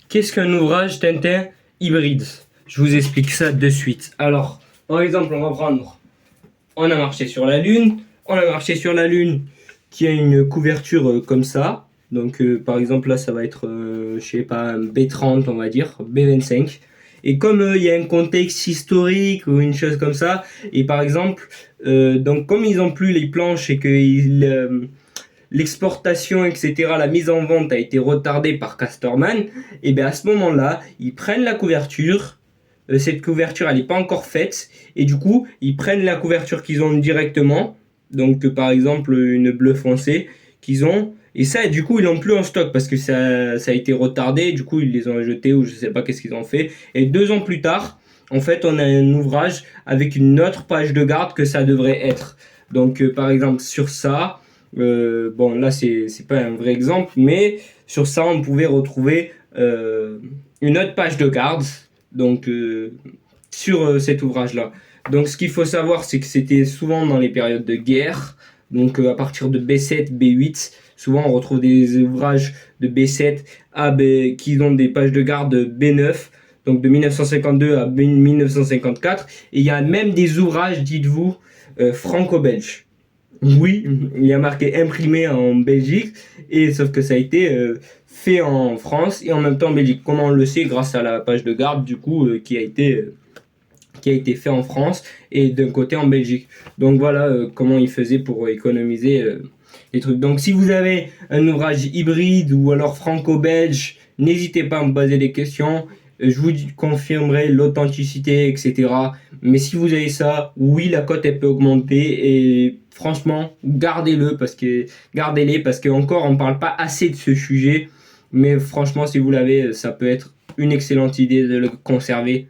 Qu'est-ce qu'un ouvrage Tintin hybride? Je vous explique ça de suite. Alors, par exemple, on va prendre, on a marché sur la Lune, qui a une couverture comme ça. Donc, par exemple, là, ça va être, je sais pas, un B30, on va dire, B25. Et comme il y a un contexte historique ou une chose comme ça, et par exemple, donc comme ils n'ont plus les planches et que l'exportation, etc., la mise en vente a été retardée par Casterman, et bien à ce moment-là, ils prennent la couverture. Cette couverture, elle n'est pas encore faite, et du coup, ils prennent la couverture qu'ils ont directement, donc par exemple une bleu foncé qu'ils ont, et ça, du coup, ils l'ont plus en stock parce que ça a été retardé, du coup, ils les ont jetés ou je sais pas qu'est-ce qu'ils ont fait. Et 2 ans plus tard, en fait, on a un ouvrage avec une autre page de garde que ça devrait être. Donc, par exemple, sur ça, bon, là, c'est pas un vrai exemple, mais sur ça, on pouvait retrouver une autre page de garde, donc sur cet ouvrage-là. Donc, ce qu'il faut savoir, c'est que c'était souvent dans les périodes de guerre, donc à partir de B7, B8, souvent on retrouve des ouvrages de B7 à B, qui ont des pages de garde B9, donc de 1952 à 1954, et il y a même des ouvrages, dites-vous, franco-belges. Oui, il y a marqué imprimé en Belgique, et sauf que ça a été fait en France et en même temps en Belgique. Comment on le sait? Grâce à la page de garde, du coup, qui a été fait en France et d'un côté en Belgique. Donc voilà comment ils faisaient pour économiser les trucs. Donc si vous avez un ouvrage hybride ou alors franco-belge, n'hésitez pas à me poser des questions. Je vous confirmerai l'authenticité, etc. Mais si vous avez ça, oui, la cote elle peut augmenter et franchement, gardez-les parce que encore on parle pas assez de ce sujet. Mais franchement, si vous l'avez, ça peut être une excellente idée de le conserver.